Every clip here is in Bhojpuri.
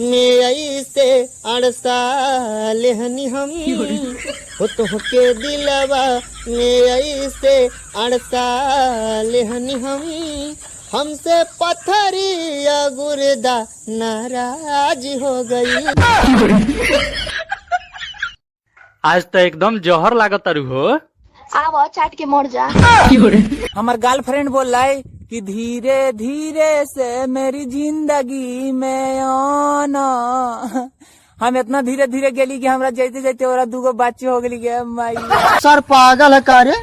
में ऐसे अड़सा लेहनी हम हो तो के दिलवा में ऐसे अड़सा लेहनी हम हमसे पत्थरिया गुर्दा नाराज हो गई। आज तो एकदम जौहर लागत तारू हो। आवा चाट के मर जा। हमार गर्लफ्रेंड बोल रहा है कि धीरे धीरे से मेरी जिंदगी में आना। हम इतना धीरे धीरे गेली कि हमरा जाते जाते और दूगो बच्चे हो गली के माई। सर पागल है का रे?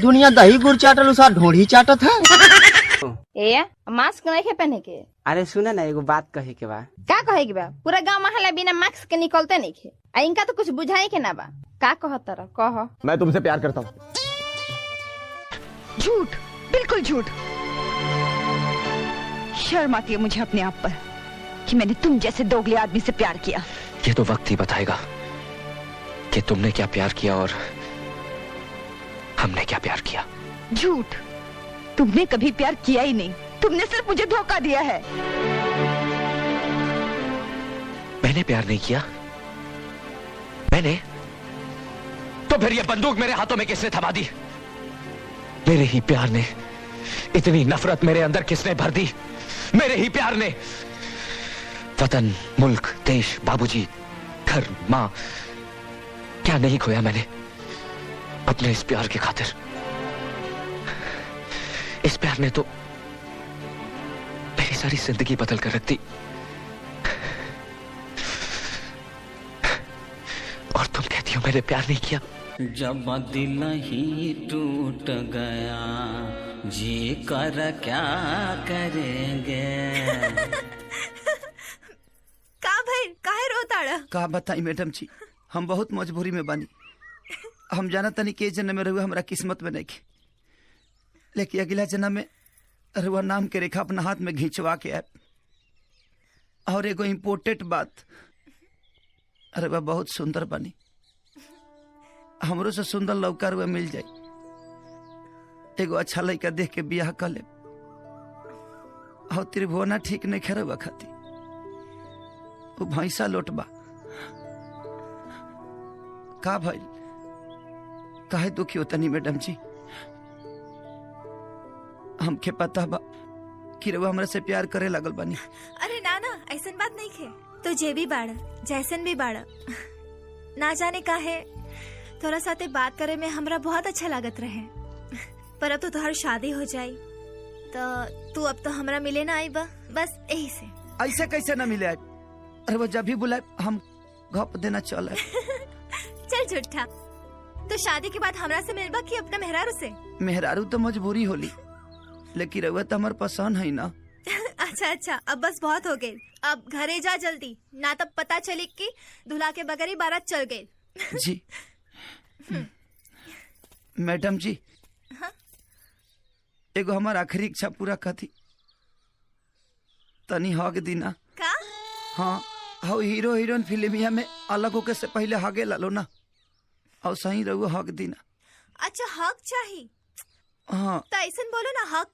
दुनिया दही गुड़ चाटल सर ढोढ़ी चाटत है। ए मास्क नहीं के पहने के। अरे सुना ना एगो बात कहे के बा। का कहे के बा? पूरा गांव महला बिना मास्क के निकलते नहीं खे। आ इनका तो कुछ बुझाई के ना बा। का कहत रह? कह। मैं तुमसे प्यार करता हूँ। झूठ, बिल्कुल झूठ। शर्म आती है मुझे अपने आप पर कि मैंने तुम जैसे दोगले आदमी से प्यार किया। ये तो वक्त ही बताएगा कि तुमने क्या प्यार किया और हमने क्या प्यार किया। झूठ, तुमने कभी प्यार किया ही नहीं। तुमने सिर्फ मुझे धोखा दिया है। मैंने प्यार नहीं किया। मैंने तो फिर ये बंदूक मेरे हाथों में किसने थमा दी? मेरे ही प्यार ने। इतनी नफरत मेरे अंदर किसने भर दी? मेरे ही प्यार ने। वतन, मुल्क, देश, बाबूजी, घर, मां, क्या नहीं खोया मैंने अपने इस प्यार की खातिर। इस प्यार ने तो मेरी सारी जिंदगी बदल कर रख दी। और तुम कहती हो मैंने प्यार नहीं किया। जब दिल ही टूट गया जी कर क्या करेंगे। का भाई काहे रोताड़ा? का बताई मैडम जी, हम बहुत मजबूरी में बानी। हम जाना तनी के जन्म में रहुआ हमारा किस्मत में नहीं के, लेकिन अगला जन्म में रहुआ नाम के रेखा अपना हाथ में घिंचवा के आए। और एगो इम्पोर्टेंट बात, रहुआ बहुत सुंदर बनी। हमरो से सुंदर लौका रुआ मिल जाए, एगो अच्छा लड़का देख के बियाह कर ले। और त्रिभुवना ठीक नहीं खेरवा खाती, वो भैंसा लोटबा। का भाई काहे दुखी होता नहीं मैडम जी? हमके पता बा कि रउआ हमरा से प्यार करे लगल बानी। अरे ना ना, ऐसन बात नहीं खे। तो जे भी बाड़ा, जैसन भी बाड़ा, ना जाने का है तोरा साथे बात करे में हमरा बहुत अच्छा लागत रहे। पर अब तो तोहर शादी हो जाई तो तू अब तो हमरा मिले ना आई बा, बस यही से। ऐसे कैसे ना मिले? अरे वो जब भी बुलाए हम घप देना चले। चल झूठा, तो शादी के बाद हमरा से मिलबा कि अपना मेहरारू से? मेहरारू तो मजबूरी होली, लेकिन रउआ तो हमार पसंद है ना। अच्छा अच्छा, अब बस बहुत हो गई। अब घरे जा जल्दी, ना तब पता चली कि दूल्हा के बगैर ही बारात चल गई। जी मैडम जी, हाँ? एगो हमार आखिरी इच्छा पूरा कथी तनी हग दीना। का? हाँ, हाँ हीरो हीरोइन फिल्मिया में अलग होके से पहले हगे लालो ना, और सही रहुआ हक दीना। अच्छा हक चाहिए? हाँ तो ऐसा बोलो ना, हक